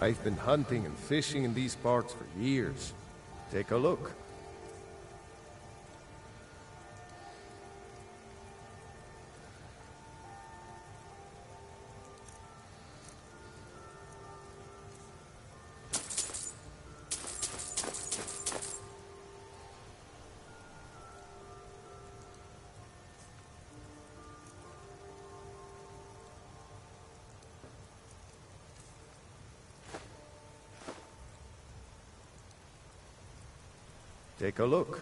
I've been hunting and fishing in these parts for years. Take a look. Take a look.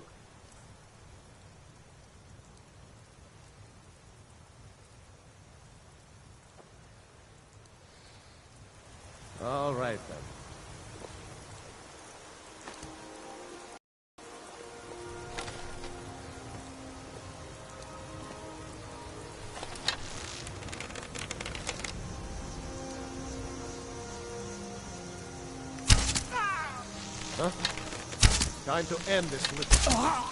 All right then. Huh? Time to end this with...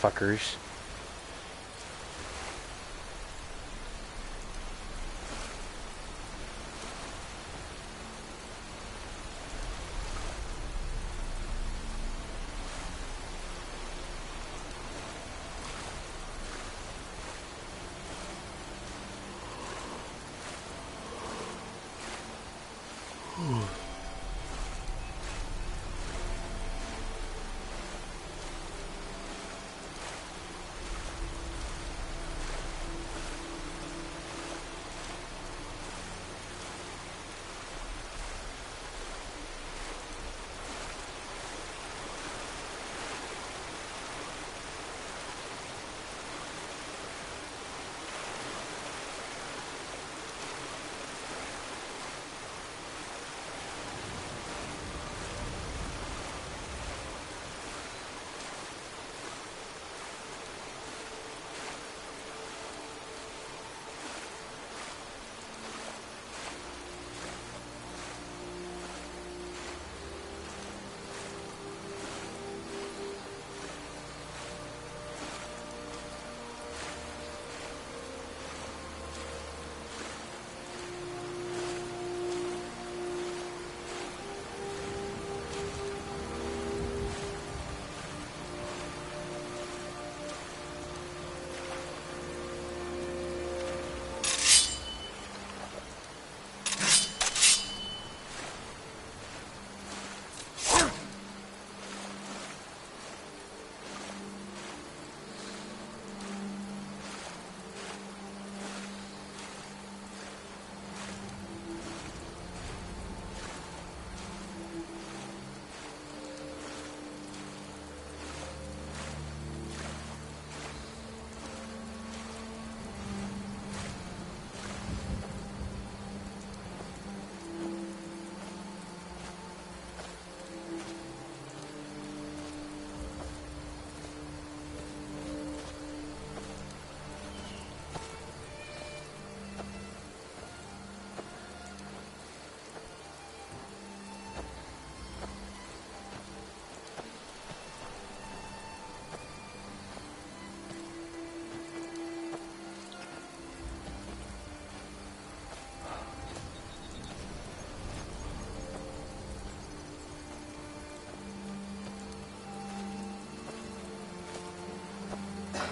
Fuckers.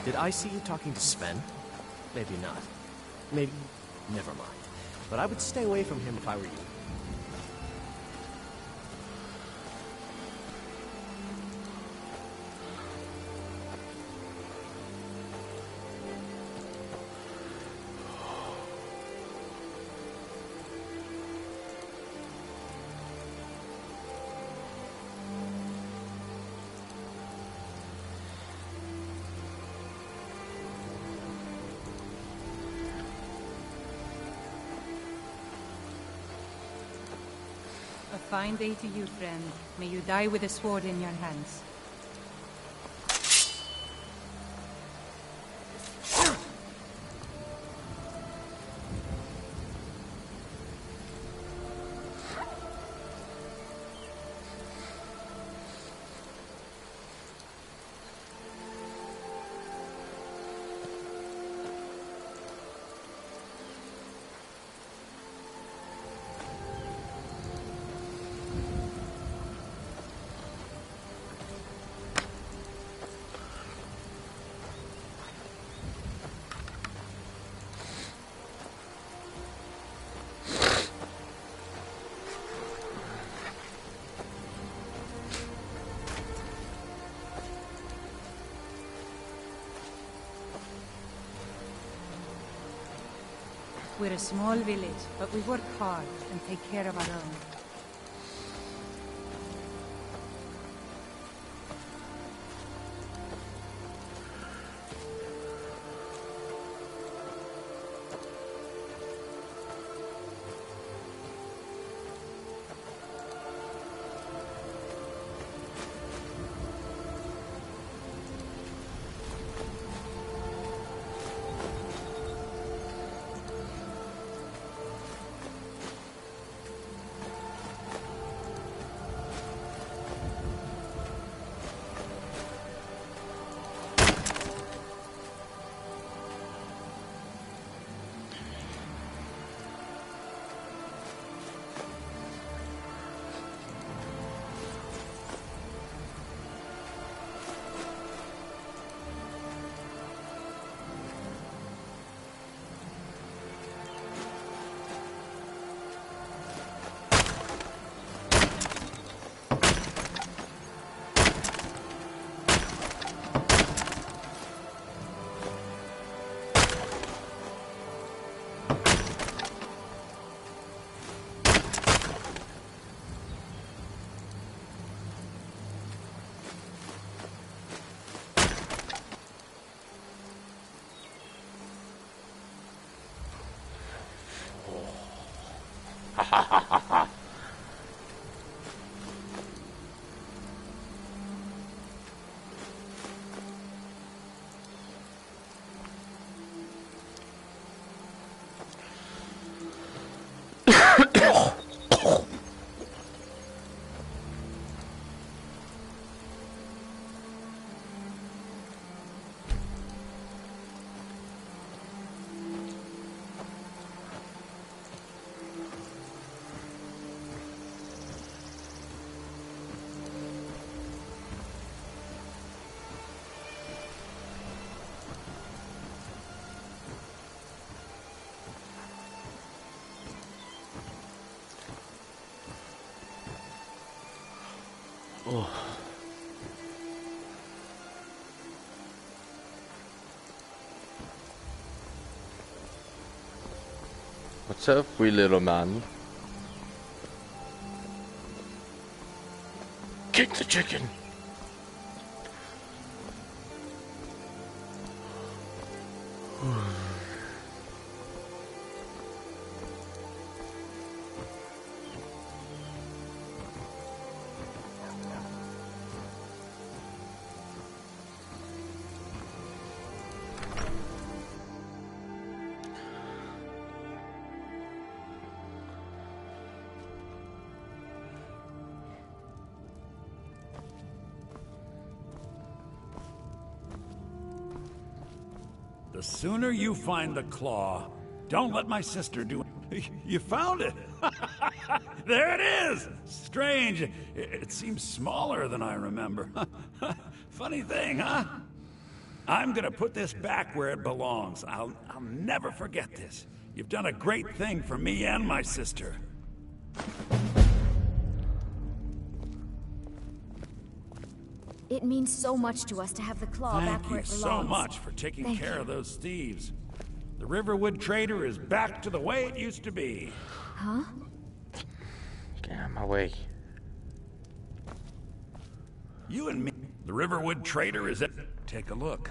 Did I see you talking to Sven? Maybe not. Maybe... Never mind. But I would stay away from him if I were you. A fine day to you, friend. May you die with a sword in your hands. We're a small village, but we work hard and take care of our own. Oh. What's up, wee little man? Kick the chicken! The sooner you find the claw, don't let my sister do it. You found it! There it is! Strange. It seems smaller than I remember. Funny thing, huh? I'm gonna put this back where it belongs. I'll never forget this. You've done a great thing for me and my sister. It means so much to us to have the claw back where it belongs. Thank you so much for taking care of those thieves. The Riverwood Trader is back to the way it used to be. Huh? Get out of my way. You and me. The Riverwood Trader is at... Take a look.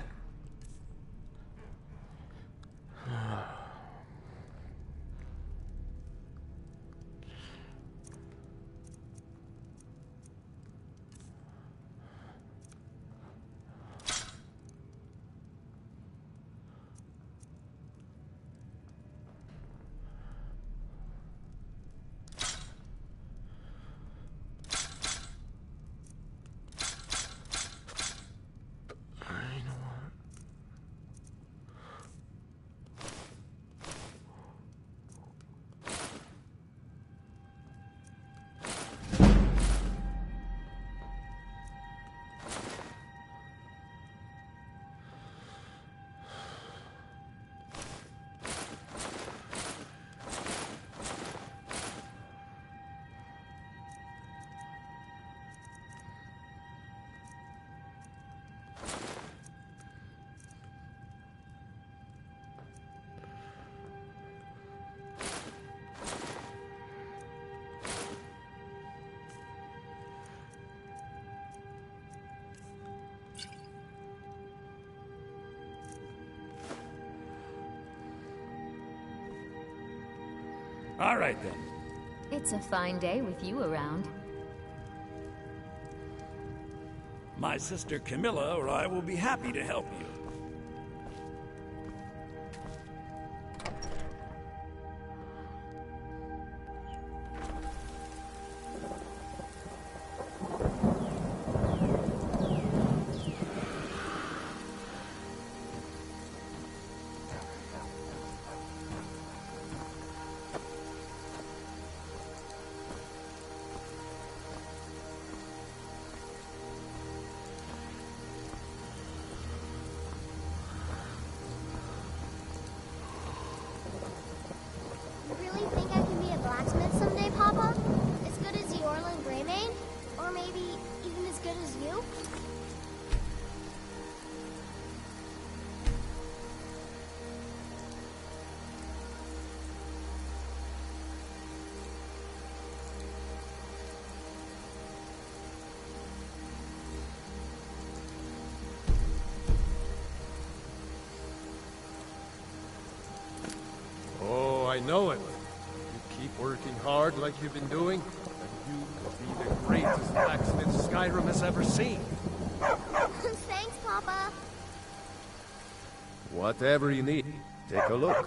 All right, then. It's a fine day with you around. My sister Camilla or I will be happy to help you. I know it. You keep Working hard like you've been doing, and you could be the greatest blacksmith Skyrim has ever seen. Thanks, Papa. Whatever you need, take a look.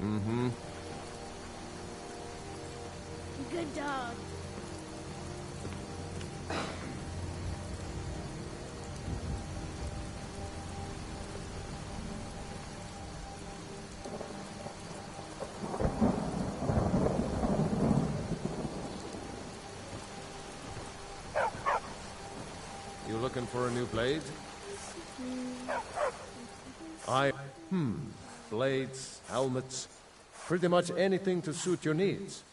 Mm-hmm. Good dog. You looking for a new blade? Blades, helmets, pretty much anything to suit your needs.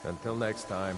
Until next time.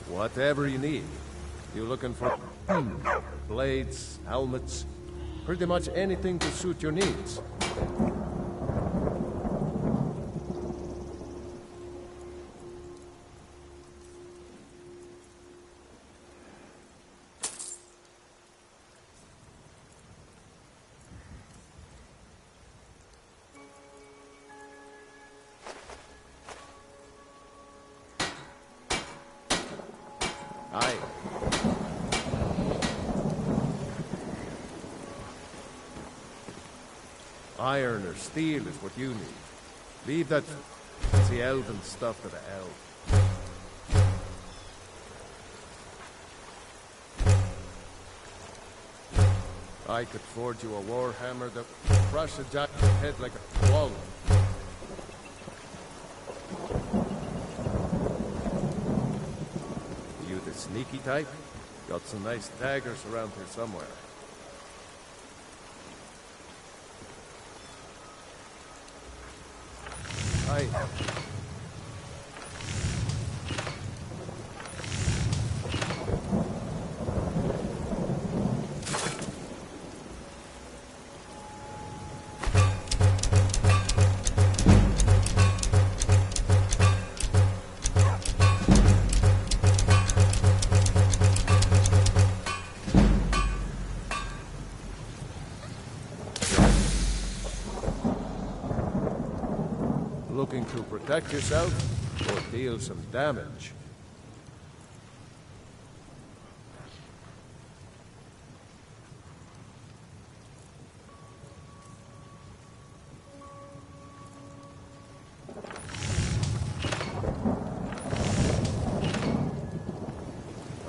Whatever you need. You looking for blades, helmets, pretty much anything to suit your needs. Aye. Iron or steel is what you need. Leave that fancy elven stuff to the elves. I could forge you a warhammer that would crush a giant's head like a wall. You the sneaky type? Got some nice daggers around here somewhere. Aye. Looking to protect yourself or deal some damage?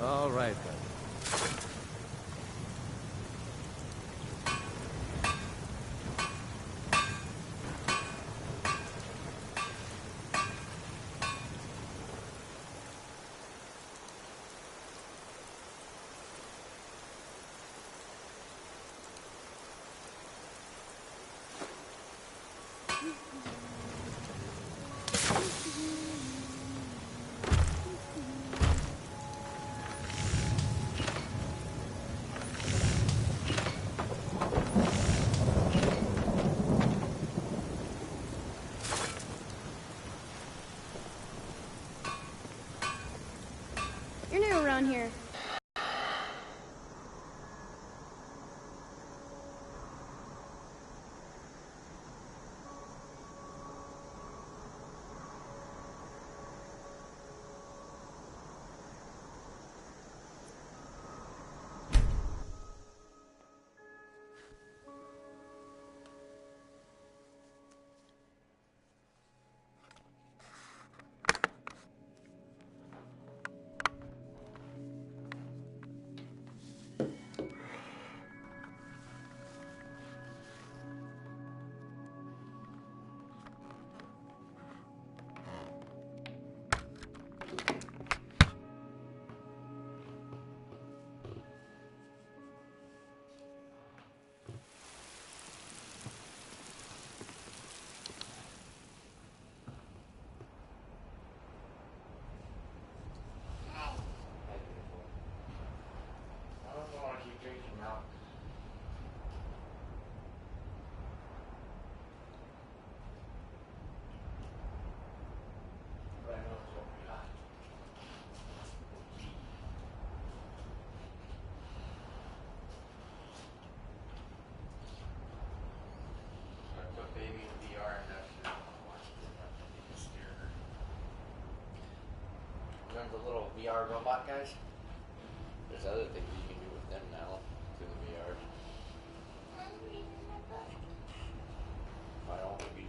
All right then. You're new around here. Remember the little VR robot guys? There's other things you can do with them now through the VR. Might only be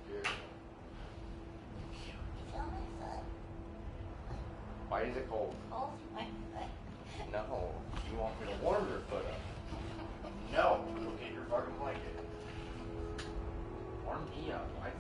spiritual. Why is it cold? Cold my foot. No. You want me to warm your foot up? No. Go get your fucking blanket. Warm me up. Why?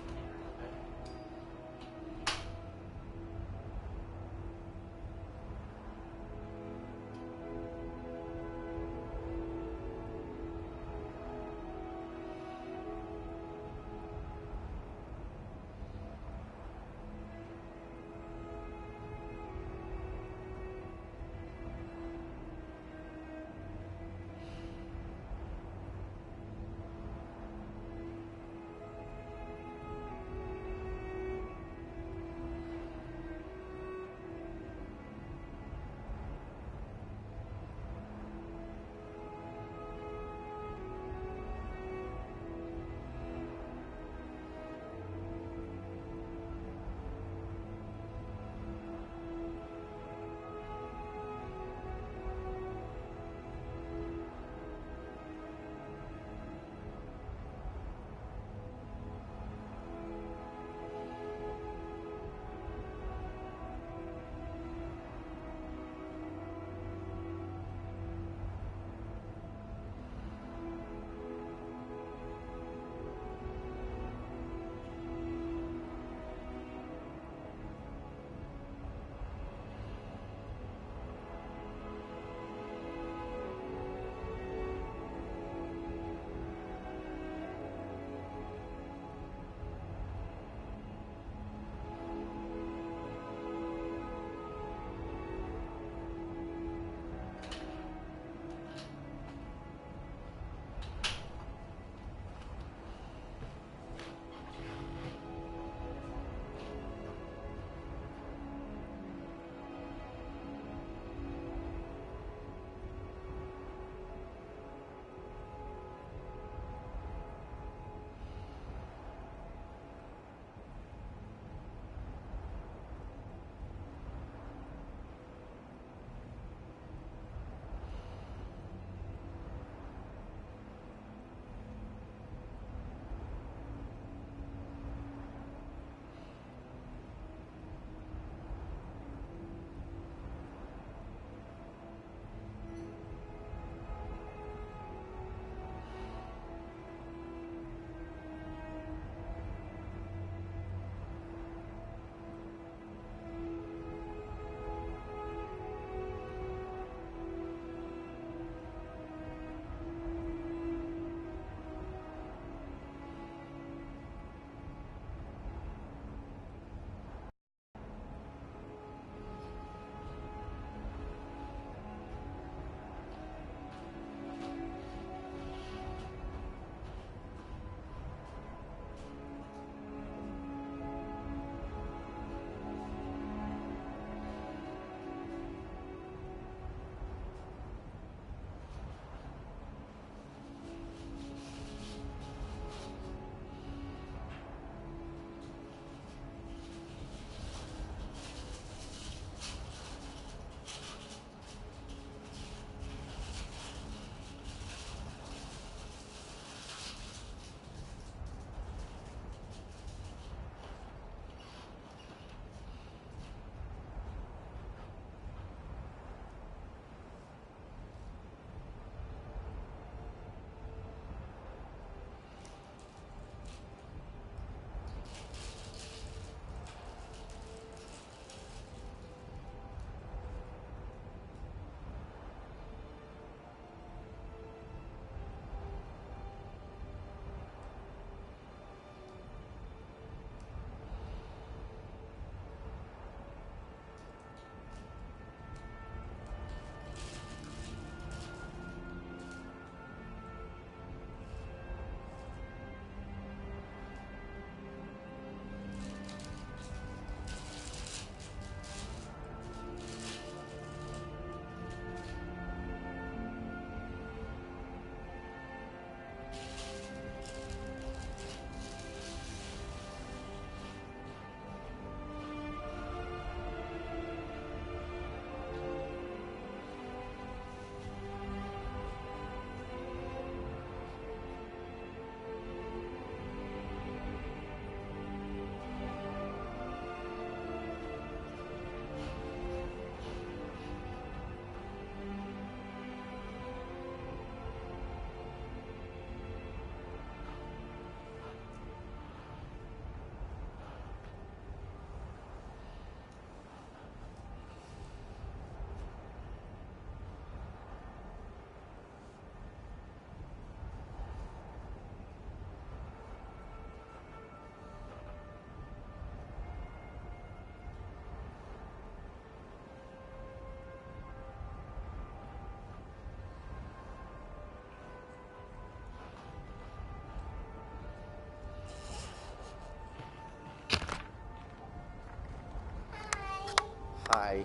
Hi.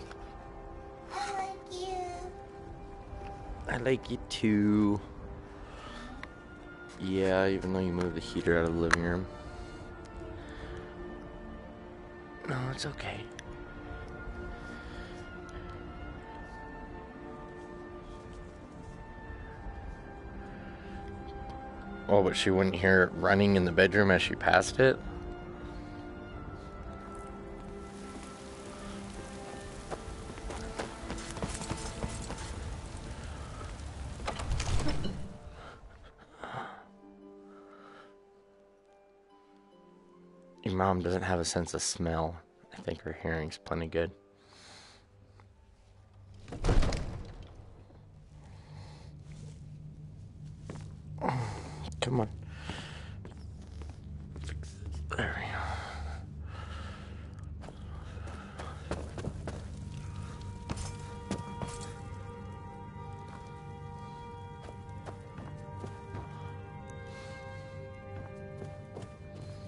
I like you. I like you too. Yeah, even though you moved the heater out of the living room. No, it's okay. Oh, but she wouldn't hear it running in the bedroom as she passed it? Your mom doesn't have a sense of smell. I think her hearing's plenty good. Come on. There we go.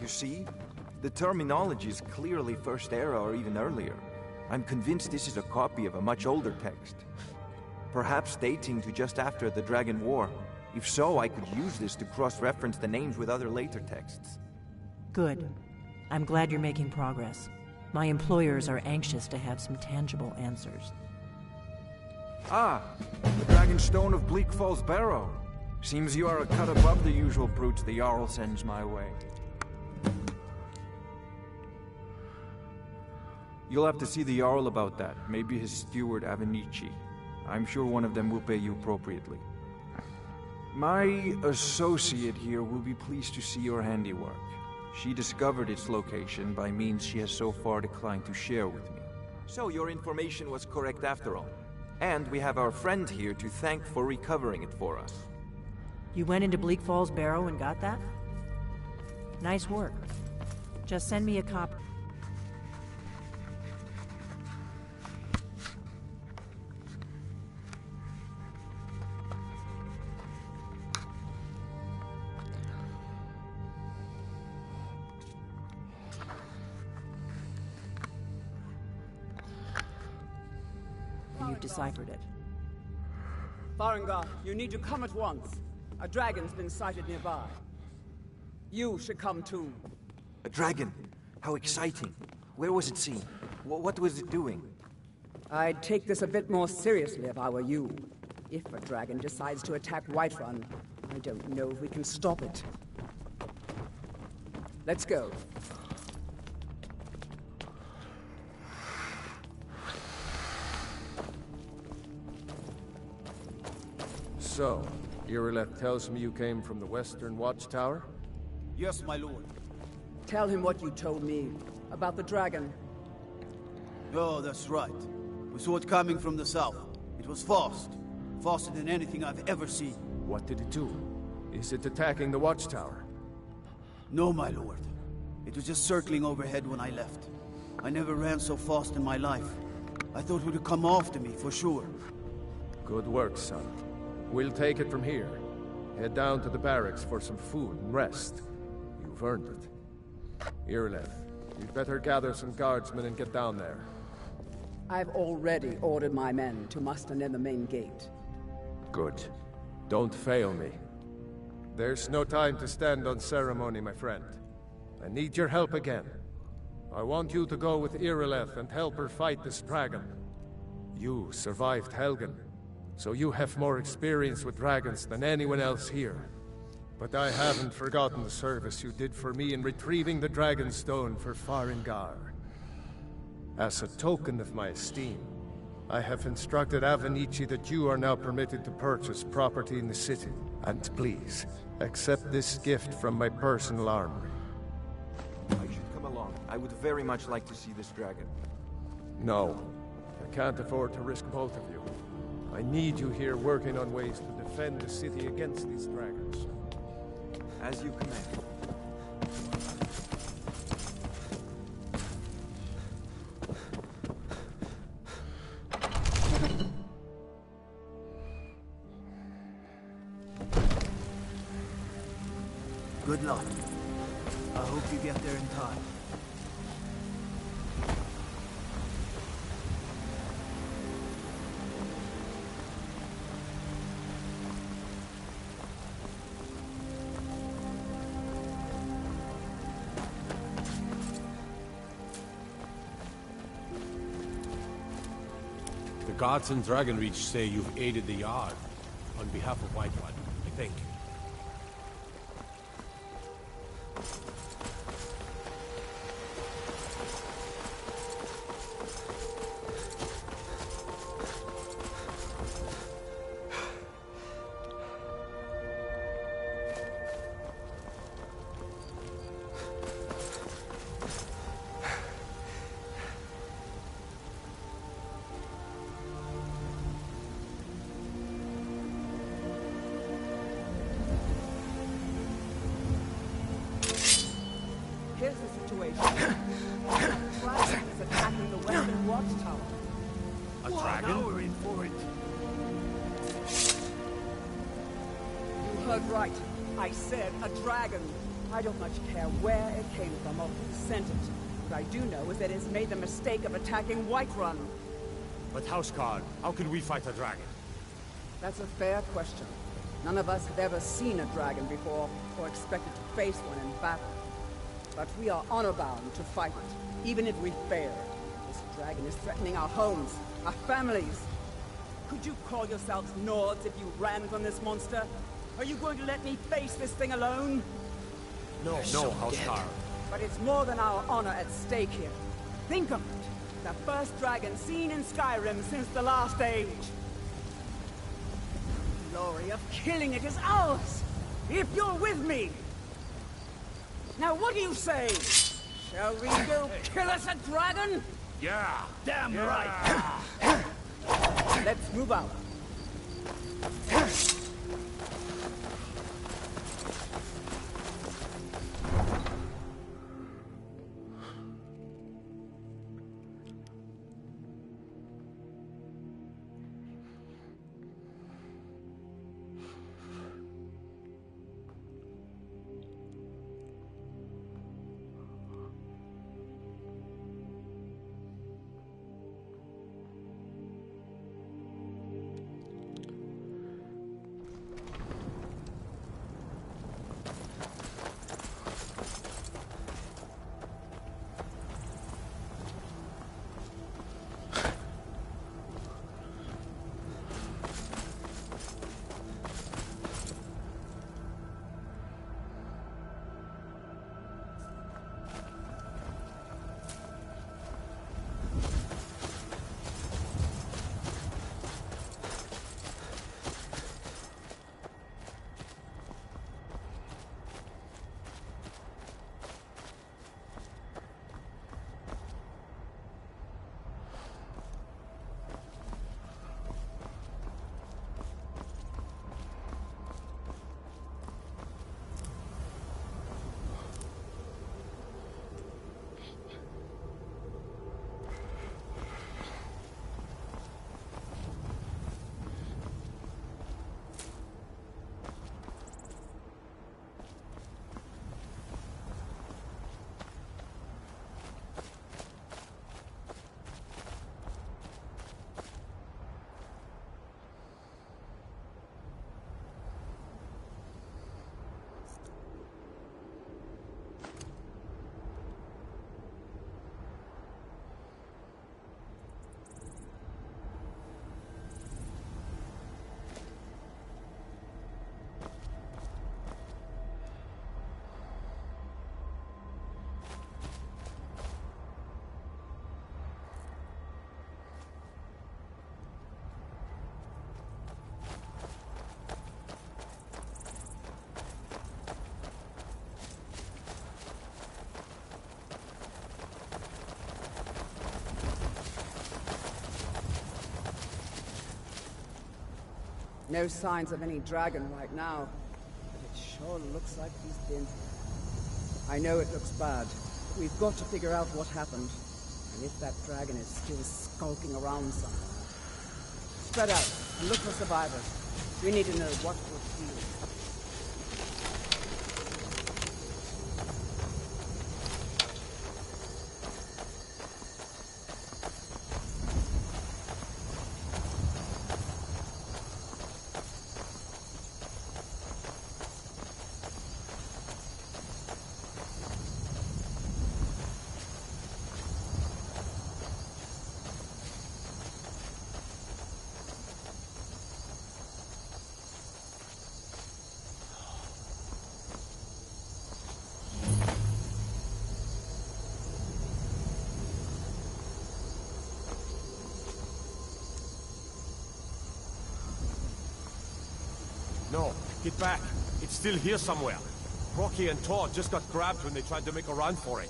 You see? The terminology is clearly First Era or even earlier. I'm convinced this is a copy of a much older text. Perhaps dating to just after the Dragon War. If so, I could use this to cross-reference the names with other later texts. Good. I'm glad you're making progress. My employers are anxious to have some tangible answers. Ah, the Dragonstone of Bleak Falls Barrow. Seems you are a cut above the usual brutes the Jarl sends my way. You'll have to see the Jarl about that. Maybe his steward Avenici. I'm sure one of them will pay you appropriately. My associate here will be pleased to see your handiwork. She discovered its location by means she has so far declined to share with me. So your information was correct after all. And we have our friend here to thank for recovering it for us. You went into Bleak Falls Barrow and got that? Nice work. Just send me a copy. You've deciphered it. Farengar, you need to come at once. A dragon's been sighted nearby. You should come too. A dragon? How exciting. Where was it seen? What was it doing? I'd take this a bit more seriously if I were you. If a dragon decides to attack Whiterun, I don't know if we can stop it. Let's go. So, Irileth tells me you came from the Western Watchtower? Yes, my lord. Tell him what you told me about the dragon. Oh, that's right. We saw it coming from the south. It was fast. Faster than anything I've ever seen. What did it do? Is it attacking the Watchtower? No, my lord. It was just circling overhead when I left. I never ran so fast in my life. I thought it would come after me, for sure. Good work, son. We'll take it from here. Head down to the barracks for some food and rest. You've earned it. Irileth, you'd better gather some guardsmen and get down there. I've already ordered my men to muster near the main gate. Good. Don't fail me. There's no time to stand on ceremony, my friend. I need your help again. I want you to go with Irileth and help her fight this dragon. You survived Helgen, so you have more experience with dragons than anyone else here. But I haven't forgotten the service you did for me in retrieving the Dragonstone for Farengar. As a token of my esteem, I have instructed Avenici that you are now permitted to purchase property in the city. And please, accept this gift from my personal armory. I should come along. I would very much like to see this dragon. No, I can't afford to risk both of you. I need you here working on ways to defend the city against these dragons. As you command. Good luck. I hope you get there in time. gods in Dragonreach say you've aided the Yard. On behalf of Whiterun, I thank you. Here's the situation. Dragon is attacking the western watchtower. A dragon? Now we're in for it. You heard right. I said a dragon. I don't much care where it came from or who sent it. What I do know is that it's made the mistake of attacking Whiterun. But Houseguard, how can we fight a dragon? That's a fair question. None of us have ever seen a dragon before, or expected to face one in battle. But we are honor-bound to fight it, even if we fail. This dragon is threatening our homes, our families. Could you call yourselves Nords if you ran from this monster? Are you going to let me face this thing alone? No, Houseguard. But it's more than our honor at stake here. Think of it. The first dragon seen in Skyrim since the last age. The glory of killing it is ours, if you're with me. Now what do you say? Shall we go kill us a dragon? Yeah, damn right. Let's move out. No signs of any dragon right now, but it sure looks like he's been. I know it looks bad, but we've got to figure out what happened, and if that dragon is still skulking around somewhere. Spread out and look for survivors. We need to know what will heal. No, get back. It's still here somewhere. Rocky and Todd just got grabbed when they tried to make a run for it.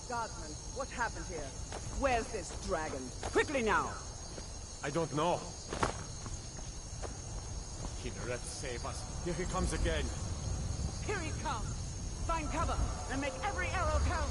Guardsman, what happened here? Where's this dragon? Quickly now! I don't know. Kinneret, save us. Here he comes again. Here he comes! Find cover and make every arrow count!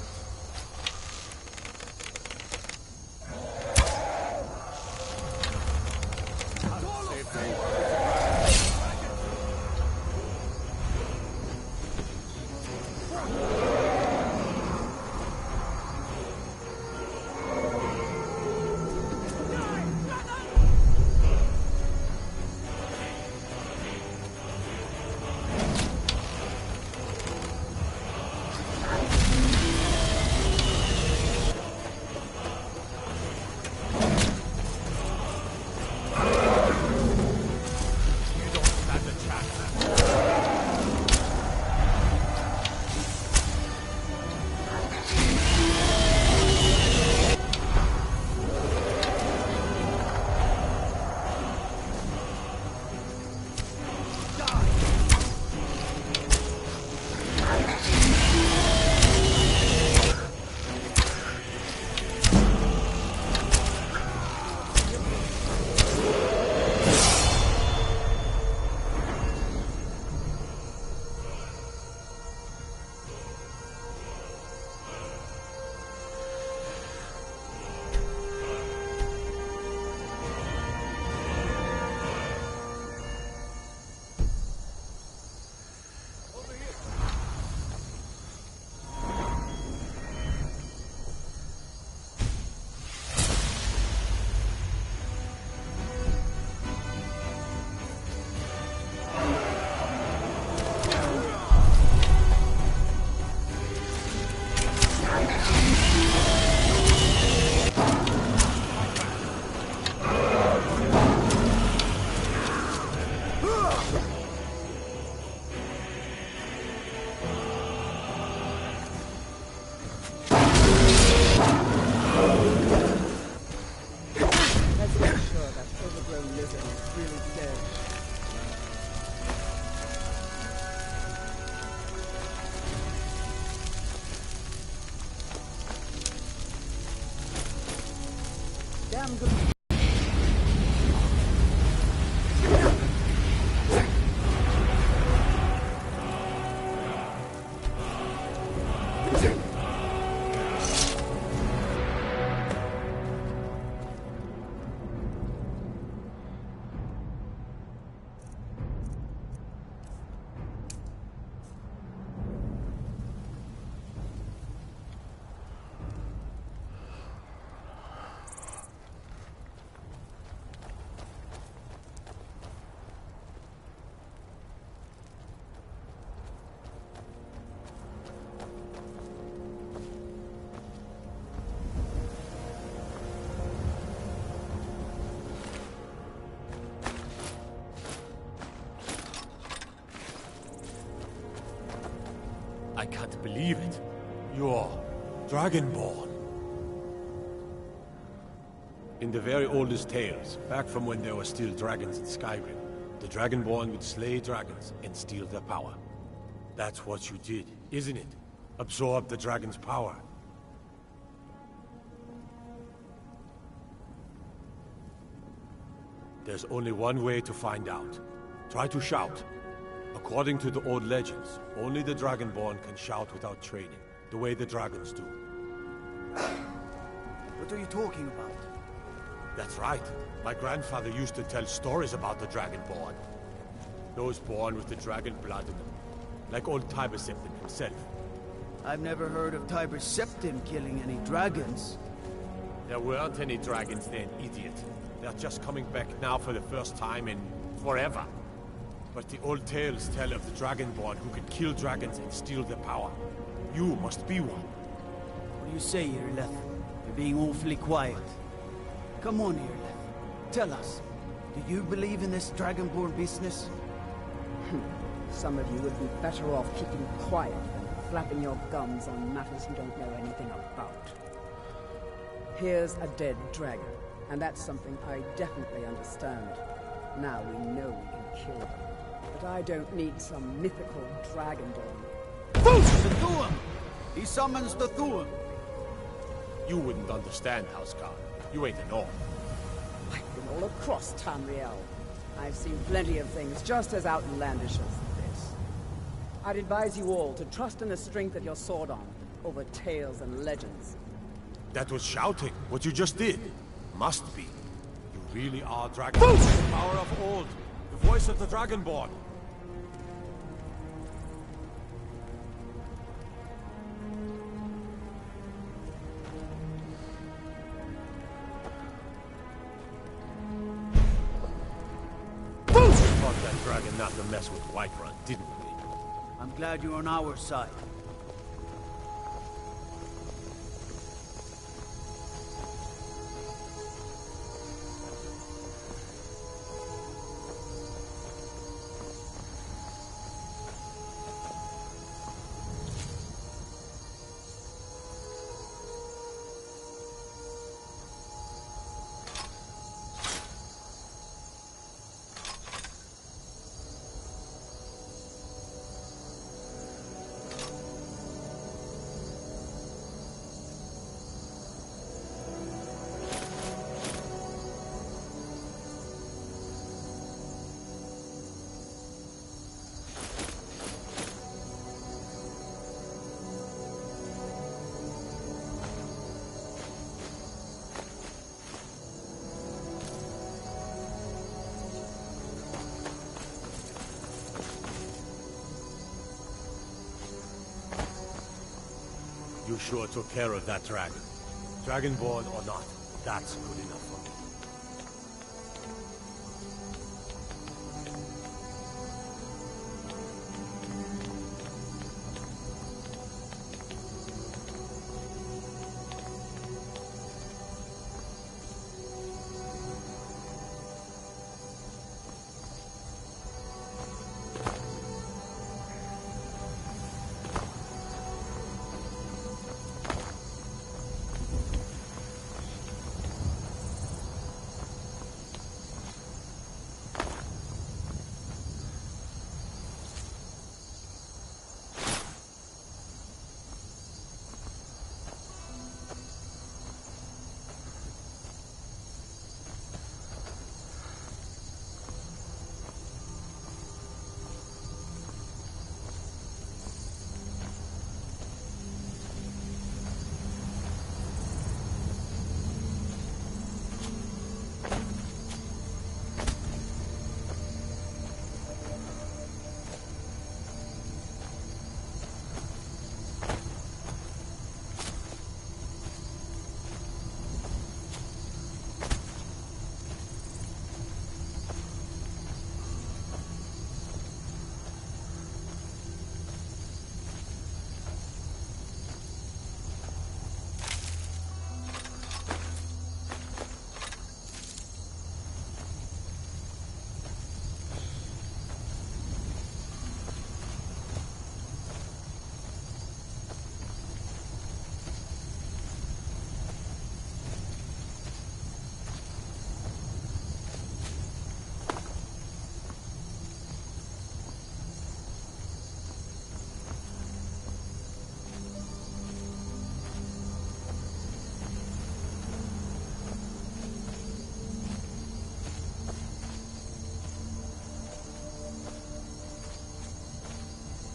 Damn good. I can't believe it. You're Dragonborn. In the very oldest tales, back from when there were still dragons in Skyrim, the Dragonborn would slay dragons and steal their power. That's what you did, isn't it? Absorb the dragon's power. There's only one way to find out. Try to shout. According to the old legends, only the Dragonborn can shout without training, the way the dragons do. What are you talking about? That's right. My grandfather used to tell stories about the Dragonborn. Those born with the dragon blood in them, like old Tiber Septim himself. I've never heard of Tiber Septim killing any dragons. There weren't any dragons then, idiot. They're just coming back now for the first time in forever. But the old tales tell of the Dragonborn who can kill dragons and steal their power. You must be one. What do you say, Irileth? You're being awfully quiet. Come on, Irileth. Tell us. Do you believe in this Dragonborn business? Some of you would be better off keeping quiet than flapping your gums on matters you don't know anything about. Here's a dead dragon, and that's something I definitely understand. Now we know we can kill them. But I don't need some mythical dragonborn. The Thu'um! He summons the Thu'um! You wouldn't understand, Housecar. You ain't an orc. I've been all across Tamriel. I've seen plenty of things just as outlandish as this. I'd advise you all to trust in the strength of your sword arm over tales and legends. That was shouting, what you just did. Must be. You really are dragon. The power of old. The voice of the Dragonborn. Taught that dragon not to mess with Whiterun, didn't we? I'm glad you're on our side. You sure took care of that dragon. Dragonborn or not, that's good enough for me.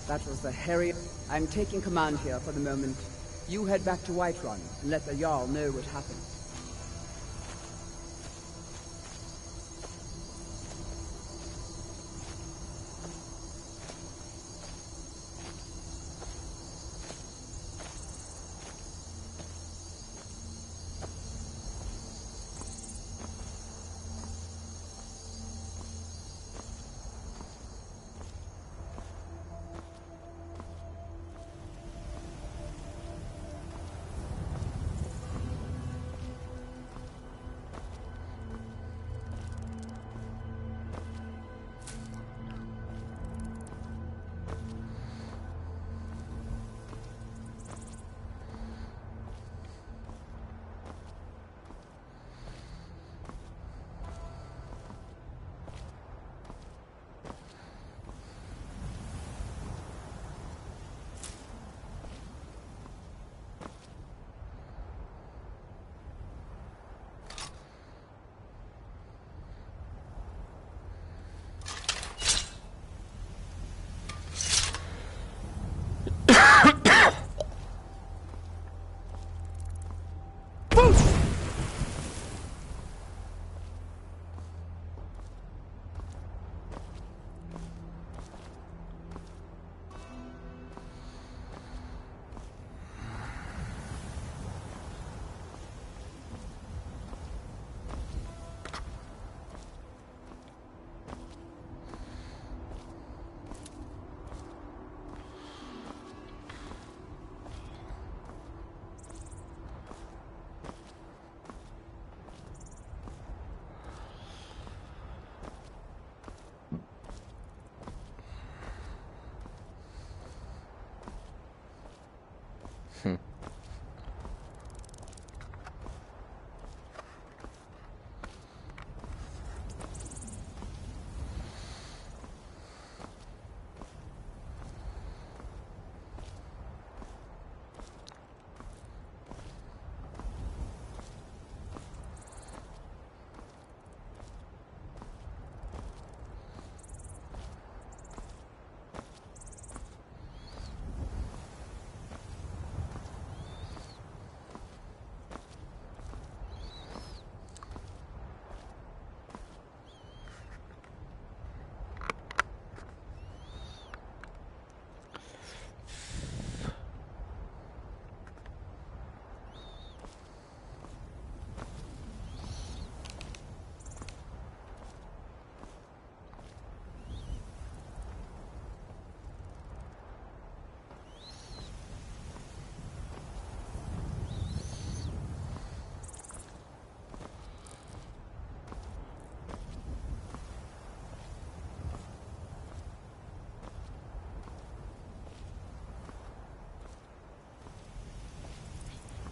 That was the Harry. I'm taking command here for the moment. You head back to Whiterun and let the Jarl know what happened.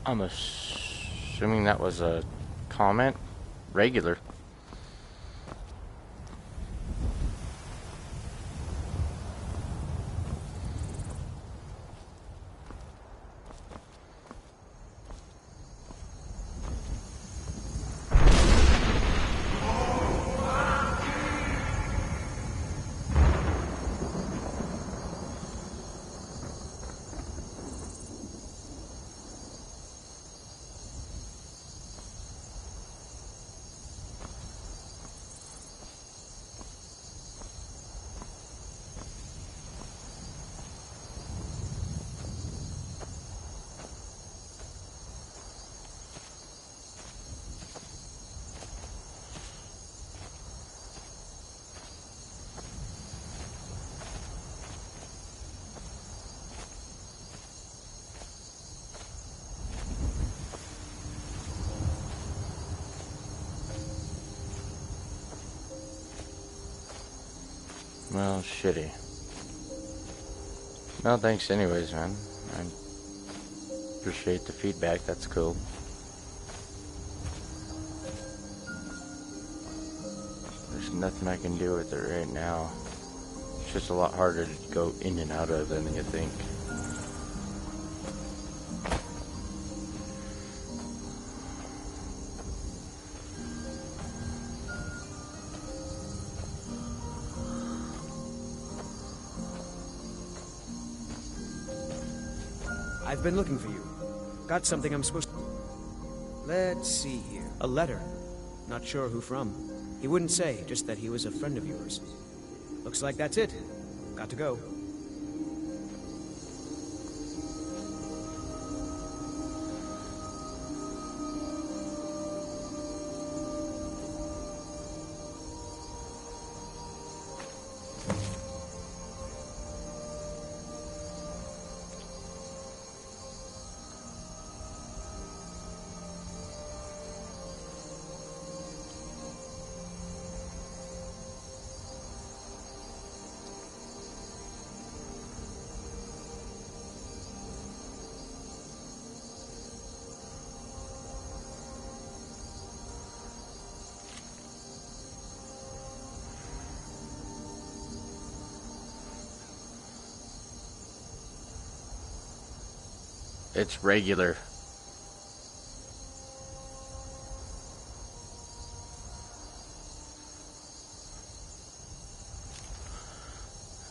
I'm assuming that was a comment. Regular. Well, shitty. Well, thanks anyways, man. I appreciate the feedback, that's cool. There's nothing I can do with it right now. It's just a lot harder to go in and out of than you think. I've been looking for you. Got something I'm supposed to... Let's see here. A letter. Not sure who from. He wouldn't say, just that he was a friend of yours. Looks like that's it. Got to go. It's regular.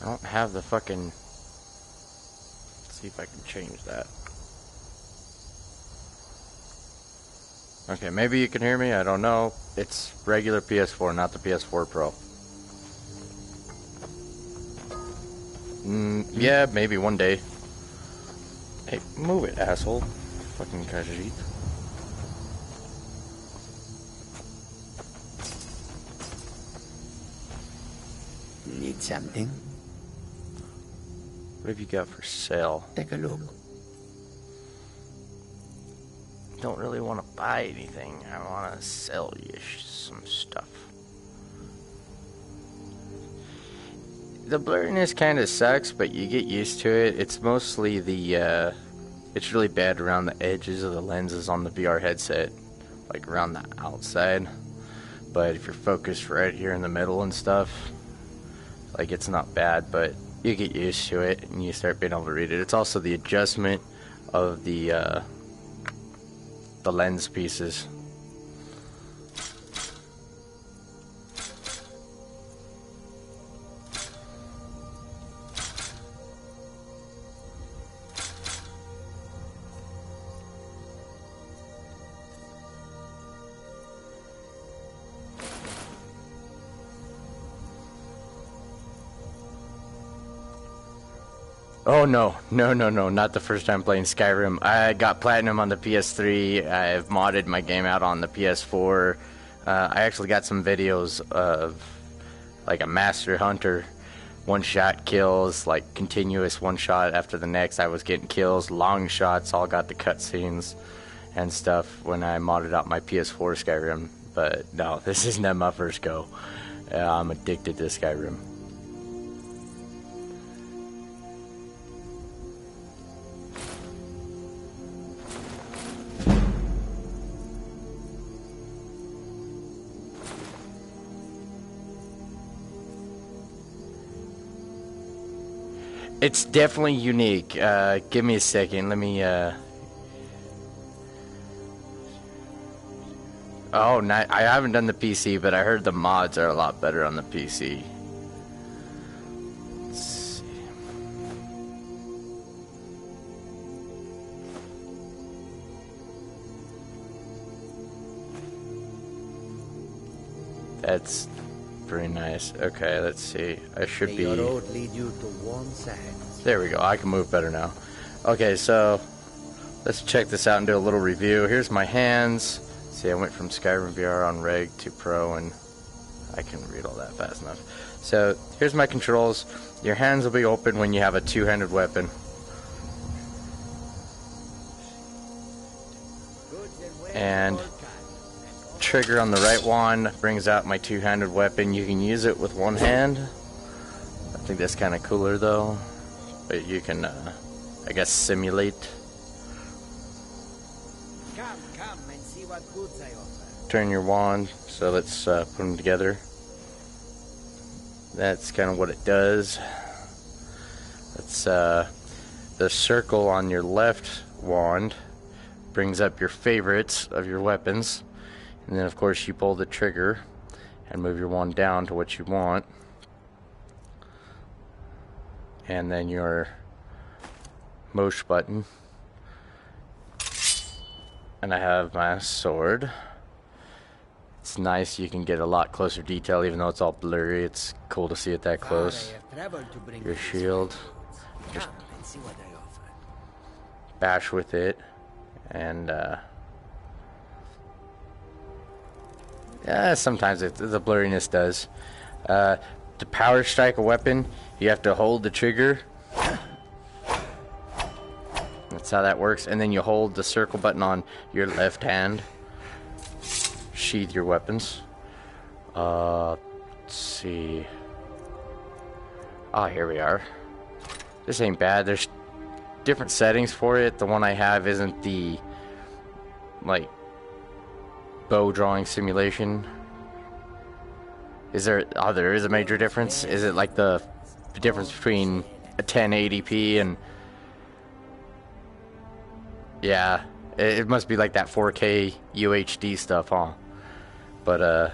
I don't have the fucking... Let's see if I can change that. Okay, maybe you can hear me, I don't know. It's regular PS4, not the PS4 Pro. Yeah, maybe one day. Hey, move it, asshole. Fucking Kajit. Need something? What have you got for sale? Take a look. Don't really want to buy anything. I want to sell you some stuff. The blurriness kind of sucks, but you get used to it. It's mostly the, it's really bad around the edges of the lenses on the VR headset, like around the outside. But if you're focused right here in the middle and stuff, like it's not bad, but you get used to it and you start being able to read it. It's also the adjustment of the lens pieces. Oh no, not the first time playing Skyrim. I got platinum on the PS3, I've modded my game out on the PS4. I actually got some videos of like a master hunter, one-shot kills, like continuous one-shot after the next. I was getting kills, long shots, all got the cutscenes and stuff when I modded out my PS4 Skyrim. But no, this isn't my first go. I'm addicted to Skyrim. It's definitely unique. Give me a second. Let me. Oh, I haven't done the PC, but I heard the mods are a lot better on the PC. Let's see. That's pretty nice. Okay, let's see. I should be... There we go. I can move better now. Okay, so let's check this out and do a little review. Here's my hands. See, I went from Skyrim VR on Reg to Pro, and I can read all that fast enough. So here's my controls. Your hands will be open when you have a two-handed weapon. And trigger on the right one brings out my two-handed weapon. You can use it with one hand. I think that's kind of cooler though. But you can, I guess, simulate. Come and see what goods I offer. Turn your wand. So let's put them together. That's kind of what it does. It's the circle on your left wand brings up your favorites of your weapons. And then of course you pull the trigger and move your wand down to what you want. And then your mouse button. And I have my sword. It's nice, you can get a lot closer detail even though it's all blurry. It's cool to see it that close. Your shield. Just bash with it. And yeah, sometimes the blurriness does. To power strike a weapon, you have to hold the trigger. That's how that works. And then you hold the circle button on your left hand. Sheath your weapons. Let's see. Oh, here we are. This ain't bad. There's different settings for it. The one I have isn't the like bow drawing simulation. Is there? Oh, there is a major difference. Is it like the difference between a 1080p and? Yeah, it must be like that 4K UHD stuff, huh? But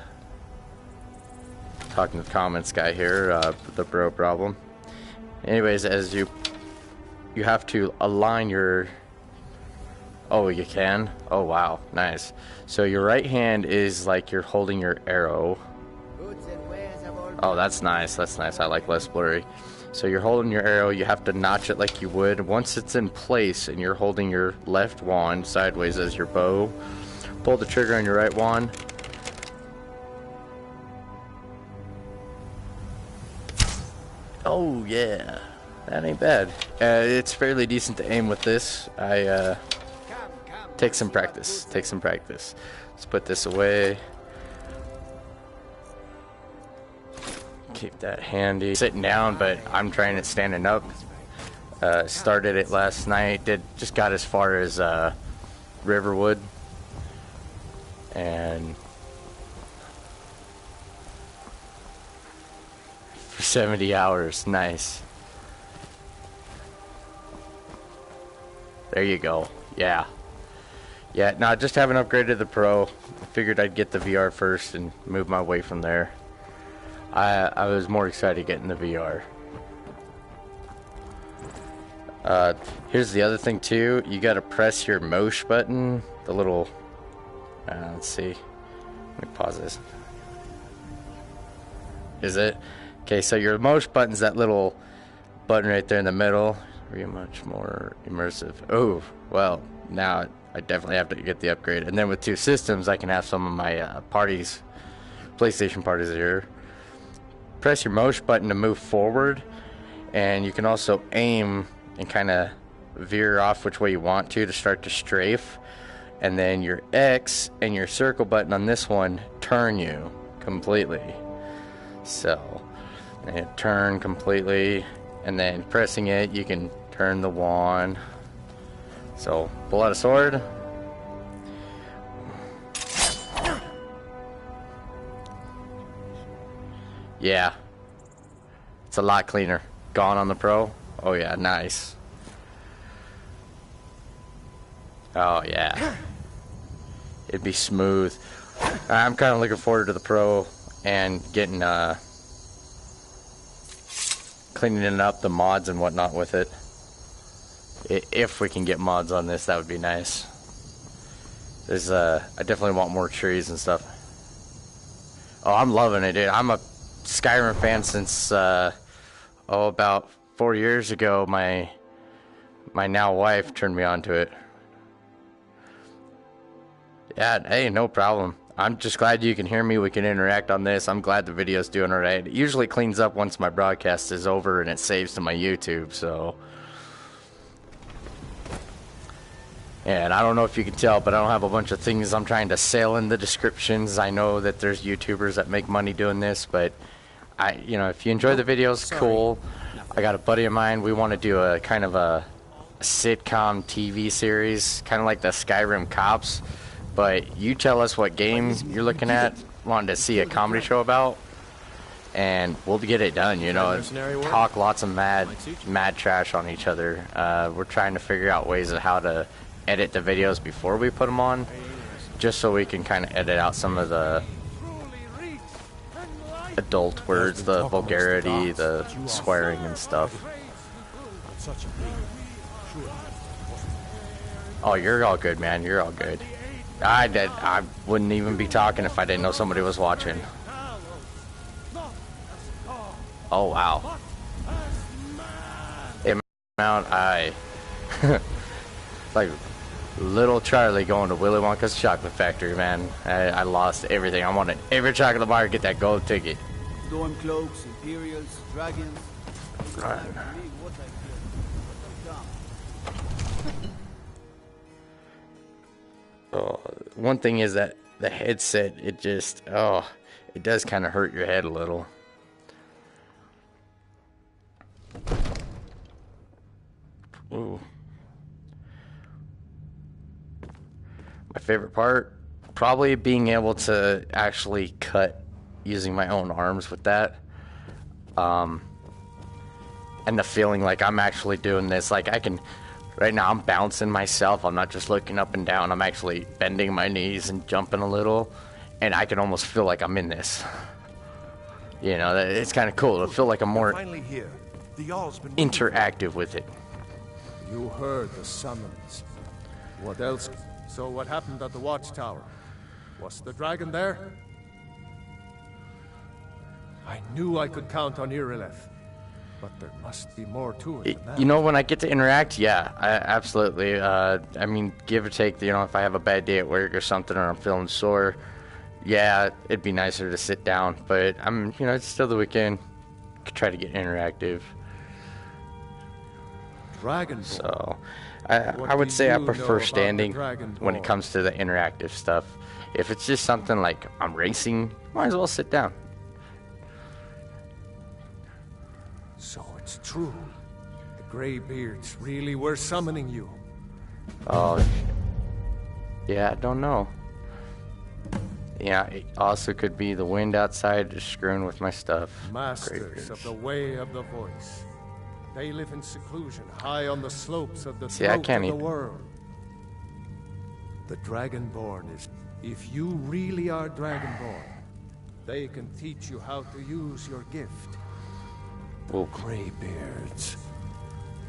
talking to the comments guy here, the bro problem. Anyways, as you have to align your. Oh, you can? Oh, wow, nice. So your right hand is like you're holding your arrow. Oh, that's nice. That's nice. I like less blurry. So you're holding your arrow. You have to notch it like you would. Once it's in place and you're holding your left wand sideways as your bow, pull the trigger on your right wand. Oh, yeah. That ain't bad. It's fairly decent to aim with this. Take some practice. Take some practice. Let's put this away. Keep that handy. Sitting down, but I'm trying it standing up. Started it last night. Just got as far as Riverwood, and for 70 hours. Nice. There you go. Yeah. Yeah. No, just haven't upgraded the Pro. I figured I'd get the VR first and move my way from there. I was more excited getting the VR. Here's the other thing too. You gotta press your mouse button. The little... let's see. Let me pause this. Is it? Okay, so your mouse button's that little button right there in the middle. Very much more immersive. Oh, well, now I definitely have to get the upgrade. And then with two systems, I can have some of my parties, PlayStation parties here. Press your mouse button to move forward, and you can also aim and kind of veer off which way you want to start to strafe. And then your X and your circle button on this one turn you completely. So, and turn completely, and then pressing it, you can turn the wand. So, pull out a sword. Yeah, it's a lot cleaner. Gone on the Pro. Oh yeah, nice. Oh yeah. It'd be smooth. I'm kind of looking forward to the Pro and getting cleaning up the mods and whatnot with it. If we can get mods on this, that would be nice. There's I definitely want more trees and stuff. Oh, I'm loving it, dude. I'm a Skyrim fan since about 4 years ago. My now wife turned me on to it. Yeah, hey, no problem. I'm just glad you can hear me. We can interact on this. I'm glad the video's doing alright. It usually cleans up once my broadcast is over and it saves to my YouTube, so. And I don't know if you can tell, but I don't have a bunch of things I'm trying to sell in the descriptions. I know that there's YouTubers that make money doing this, but you know, if you enjoy the videos, cool. I got a buddy of mine. We want to do a kind of a sitcom TV series, kind of like the Skyrim Cops. But you tell us what game you're looking at, wanting to see a comedy show about, and we'll get it done. You know, talk lots of mad trash on each other. We're trying to figure out ways of how to edit the videos before we put them on, just so we can kind of edit out some of the adult words, the vulgarity, the swearing and stuff. Oh, you're all good, man. You're all good. I wouldn't even be talking if I didn't know somebody was watching. Oh, wow. Hey, Mount, like little Charlie going to Willy Wonka's chocolate factory, man. I lost everything. I wanted every chocolate bar to get that gold ticket. Storm cloaks, Imperials, dragons. Oh, one thing is that the headset, it just, it does kind of hurt your head a little. Ooh. My favorite part, probably being able to actually cut using my own arms with that. And the feeling like I'm actually doing this, like I can, right now I'm bouncing myself. I'm not just looking up and down. I'm actually bending my knees and jumping a little, and I can almost feel like I'm in this. You know, it's kind of cool to feel like I'm more interactive with it. You heard the summons. What else? So what happened at the watchtower? Was the dragon there? I knew I could count on Irileth, but there must be more to it than that. You know, when I get to interact, yeah, absolutely. I mean, give or take, you know, if I have a bad day at work or something, or I'm feeling sore, yeah, it'd be nicer to sit down. But you know, it's still the weekend. Could try to get interactive. Dragon. So, I would say I prefer standing when it comes to the interactive stuff. If it's just something like I'm racing, might as well sit down. So it's true. The Greybeards really were summoning you. Oh, yeah, I don't know. Yeah, it also could be the wind outside just screwing with my stuff. Masters of the way of the voice. They live in seclusion, high on the slopes of the throat of the world. The Dragonborn is... If you really are Dragonborn, they can teach you how to use your gift. The Greybeards.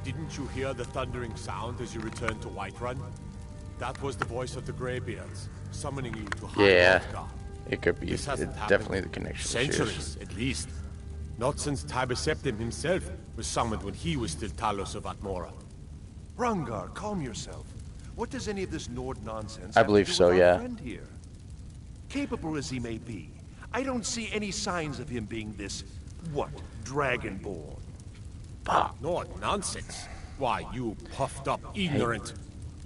Didn't you hear the thundering sound as you returned to Whiterun? That was the voice of the Greybeards, summoning you to High Hrothgar. It could be. It's definitely the connection. Centuries, at least. Not since Tiber Septim himself was summoned when he was still Talos of Atmora. Rungar, calm yourself. What does any of this Nord nonsense I have believe to do so, with yeah. our friend here? Capable as he may be, I don't see any signs of him being this, Dragonborn. Nord nonsense. Why, you puffed up ignorant.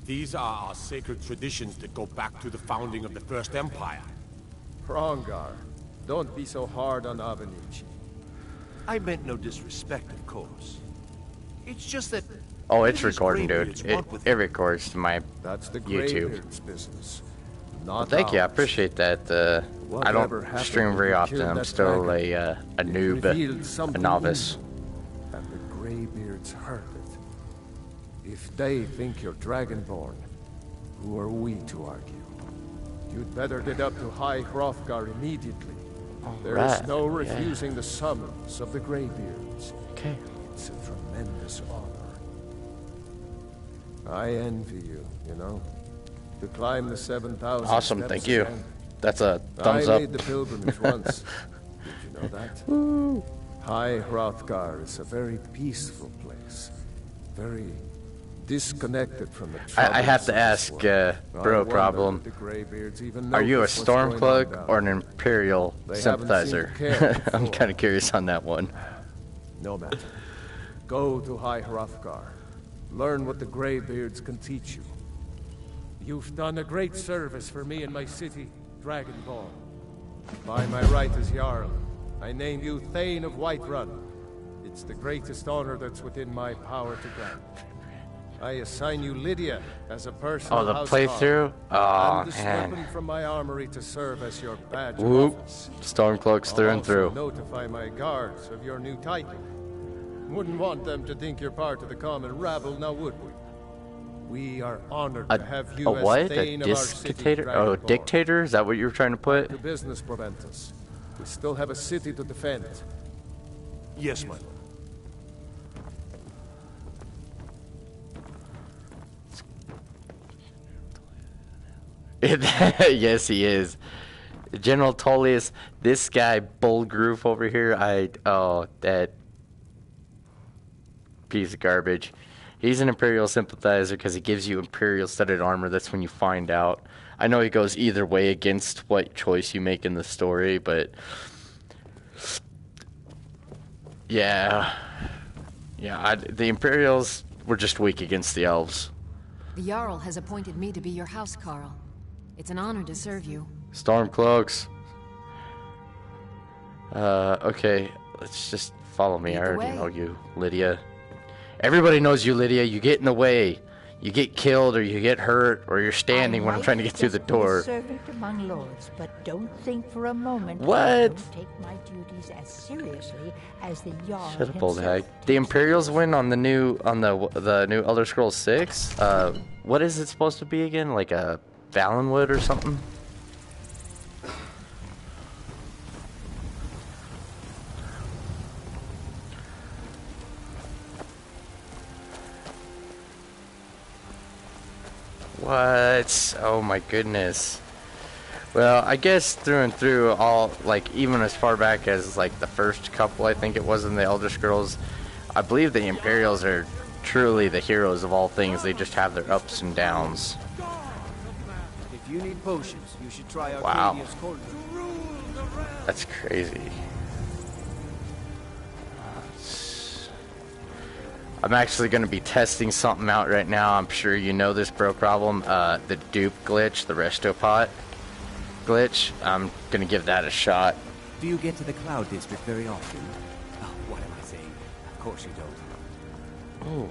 These are our sacred traditions that go back to the founding of the First Empire. Hrongar, don't be so hard on Avenichi. I meant no disrespect, of course. It's just that... Oh, it's recording, dude. It records to my That's the YouTube. Business, Well, thank you. I appreciate that. I don't stream very often. I'm still a noob, a novice. And the Greybeards Greybeards heard it. If they think you're Dragonborn, who are we to argue? You'd better get up to High Hrothgar immediately. There is no refusing the summons of the Greybeards. Okay. It's a tremendous honor. I envy you, you know? To climb the 7,000 Awesome, steps thank you. again. That's a thumbs up. I made the pilgrimage once. Did you know that? Woo. High Hrothgar is a very peaceful place. Very disconnected from the I have to ask, bro, problem. Are you a Stormcloak or an Imperial sympathizer? I'm kind of curious on that one. No matter. Go to High Hrothgar. Learn what the Greybeards can teach you. You've done a great service for me and my city, Dragonborn. By my right as Jarl, I name you Thane of Whiterun. It's the greatest honor that's within my power to grant. I assign you Lydia as a personal the playthrough? Oh, and this man. weapon from my armory to serve as your badge Whoop. of office. Stormcloaks through and through. Notify my guards of your new title. Wouldn't want them to think you're part of the common rabble, now would we? We are honored to have you as what? Thane A of our city, dictator? Oh, Dragonborn. dictator? Is that what you were trying to put? To business, Proventus. We still have a city to defend. Yes, my lord. Yes, he is. General Tullius, this guy, Bullgroove over here, that piece of garbage. He's an Imperial sympathizer because he gives you Imperial studded armor. That's when you find out. I know he goes either way against what choice you make in the story, but yeah. The Imperials were just weak against the Elves. The Jarl has appointed me to be your housecarl. It's an honor to serve you. Stormcloaks. Okay, let's just follow me. I already know you, Lydia. Everybody knows you, Lydia. You get in the way. You get killed, or you get hurt, or you're standing when I'm trying to get through the door. Servant among lords, but don't think for a moment. What? I don't take my duties as seriously as the Jarl. Shut up, old hag. The Imperials win on the new new Elder Scrolls 6. What is it supposed to be again? Like a Valenwood or something? What? Oh my goodness. Well, I guess through and through, all, like, even as far back as, like, the first couple, I think it was, in the Elder Scrolls, I believe the Imperials are truly the heroes of all things. They just have their ups and downs. If you need potions, you should try Wow. Arcadia's Court. That's crazy. I'm actually going to be testing something out right now. I'm sure you know this, bro problem. The dupe glitch, the Restopot glitch. I'm going to give that a shot. Do you get to the Cloud District very often? Oh, what am I saying? Of course you don't. Ooh.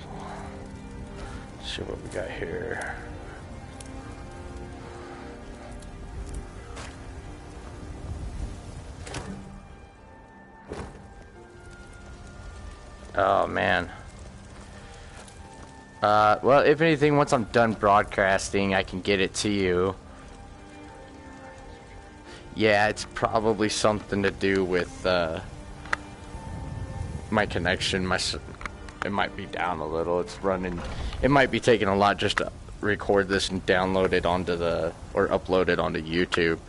Let's see what we got here. Oh, man. Well, if anything, once I'm done broadcasting, I can get it to you. Yeah, it's probably something to do with, my connection. It might be down a little. It's running. It might be taking a lot just to record this and download it onto or upload it onto YouTube.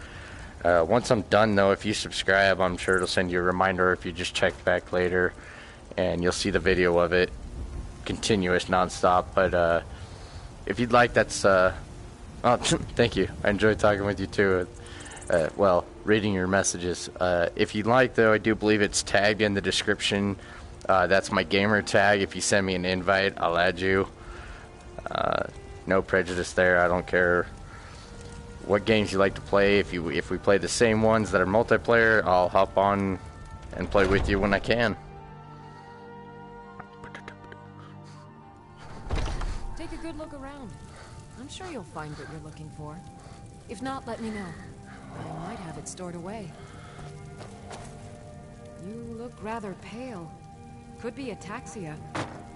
Once I'm done, though, if you subscribe, I'm sure it'll send you a reminder if you just check back later, and you'll see the video of it. Continuous, nonstop. But if you'd like, that's oh, thank you. I enjoyed talking with you too. Well, reading your messages. If you'd like, though, I do believe it's tagged in the description. That's my gamer tag. If you send me an invite, I'll add you. No prejudice there. I don't care what games you like to play. If we play the same ones that are multiplayer, I'll hop on and play with you when I can. Take a good look around. I'm sure you'll find what you're looking for. If not, let me know. I might have it stored away. You look rather pale. Could be ataxia.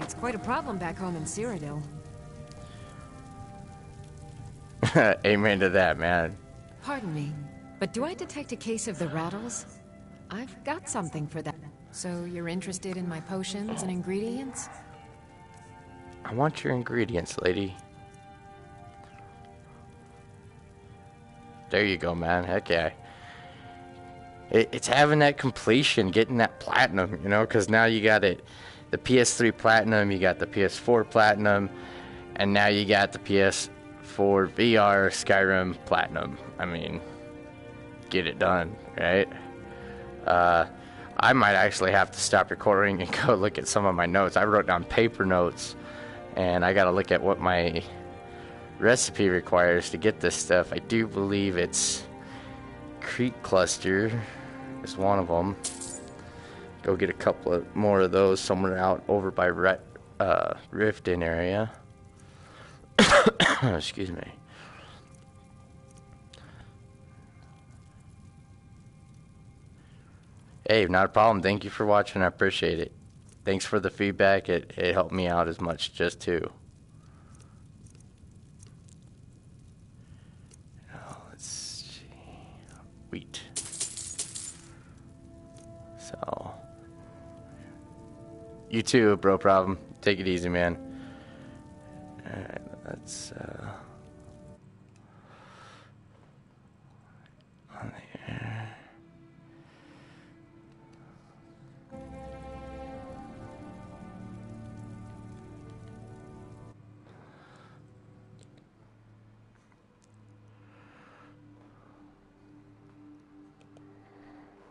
It's quite a problem back home in Cyrodiil. Amen to that, man. Pardon me, but do I detect a case of the rattles? I've got something for that. So you're interested in my potions and ingredients? I want your ingredients, lady. There you go, man. Heck yeah. It's having that completion, getting that platinum, you know, because now you got it, the PS3 platinum, you got the PS4 platinum, and now you got the PS4 VR Skyrim platinum. I mean, get it done, right? I might actually have to stop recording and go look at some of my notes. I wrote down paper notes, and I got to look at what my recipe requires to get this stuff. I do believe it's Creek Cluster is one of them. Go get a couple of more of those somewhere out over by Riften area. Excuse me. Hey, not a problem. Thank you for watching. I appreciate it. Thanks for the feedback. It helped me out as much just too. Let's see. Wheat. So. You too, bro problem. Take it easy, man. Alright, let's